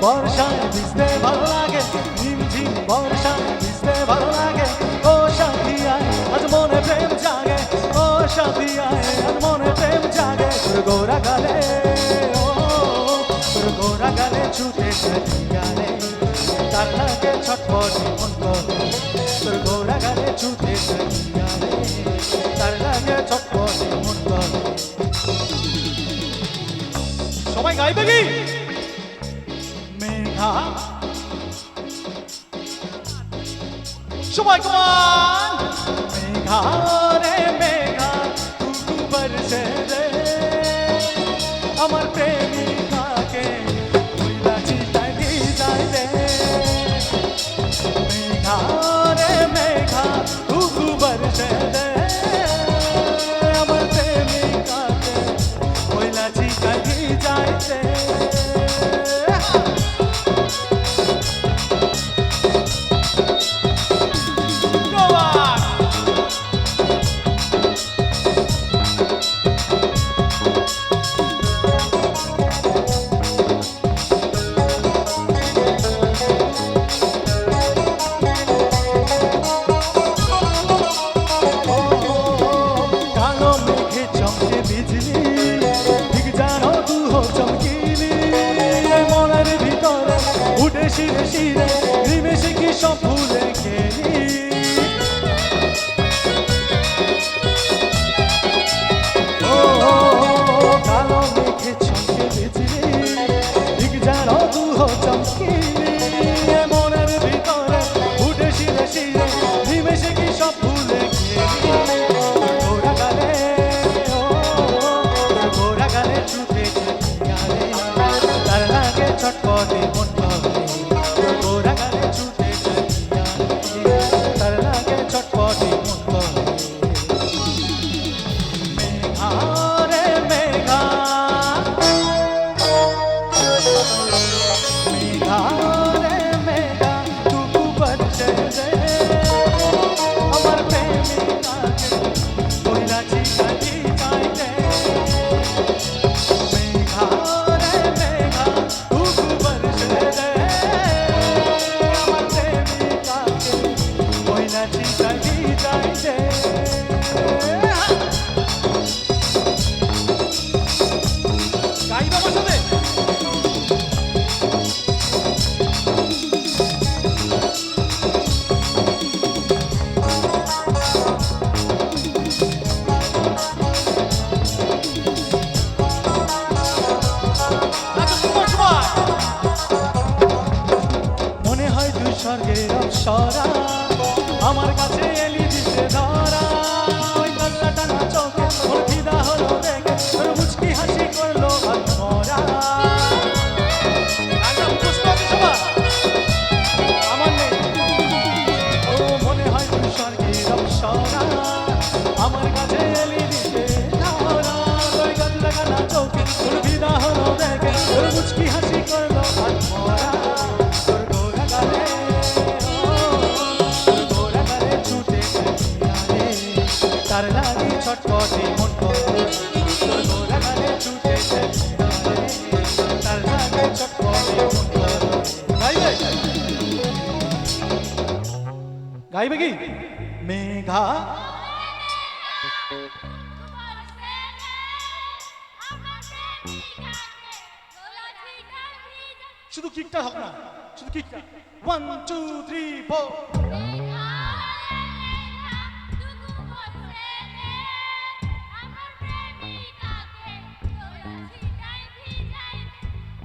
বর্ষায় ভিজতে ভালো লাগে, ঝিমঝিম বর্ষায় ভিজতে ভালো লাগে। ও সাথী আয় আজ মনে প্রেম জাগে, ও সাথী আয় আজ মনে প্রেম জাগে। তোর গোরা গালে, ও তোর গোরা গালে ছুটে গানে, তার লাগে ছটপটে মন করে। তোর গোরা গালে ছুটে গানে, তার লাগে ছটপটে মন করে। সবাই গাইবে কি? মেঘা সবাই কমান। মেঘা রে মেঘা তু বরসে রে, আমার প্রেমিকাকে কইলা চিতাই ভিজাই দে। মেঘা রে মেঘা তু বরসে রে, আমার প্রেমিকাকে কইলা চিতাই ভিজাই দে। শিরে শিরে নিমেষে কি সব ভুলে গেলি। ও কালো মেঘে চমকে বিজলি, ঠিক যেন দুহ চমকিলি। মনের ভিতরে উঠে শিরে শিরে নিমেষে কি সব ভুলে গেলি। গোরা গালে, ও গোরা গালে ছুটে গালে, তার লাগে ছটপটে মন করে। গোরা গালে ছুটে গালে, তার লাগে ছটপটে মন করে। মেঘা রে মেঘা, মেঘা রে মেঘা তু বরসে রে, আমার প্রেমিকাকে কইলা চিতাই ভিজাই দে। মেঘা রে মেঘা তু বরসে রে, আমার প্রেমিকাকে কইলা চিতাই ভিজাই দে। গাইবা আমার সাথে। মনে হয় দুই স্বর্গের অপ্সরা আমার কাছে এলি দিতে ধরা। ওই কাল্লা টানা চোখে ওর ফিদা হলো দেখে, ওর মুচকি হাসি করলো আত্মরা। আমার নেই। ও মনে হয় দুই স্বর্গের অপ্সরা আমার কাছে এলি দিতে ধরা। ওই কাল্লা টানা চোখে ওর ফিদা হলো দেখে, ওর মুচকি হাসি করলো আত্মরা। তোর গোরা গালে, ও তোর গোরা গালে ছুটে গালে, তার লাগে ছটপটে মন করে। তোর গোরা গালে ছুটে গালে, তার লাগে ছটপটে মন করে। গাইবে গাইবে কি? মেঘা শুধু কিকটা হোক না, শুধু কিকটা। 1 2 3 4।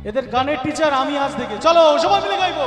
এদের গানের টিচার আমি আজ থেকে। চলো সবাই মিলে গাইবো।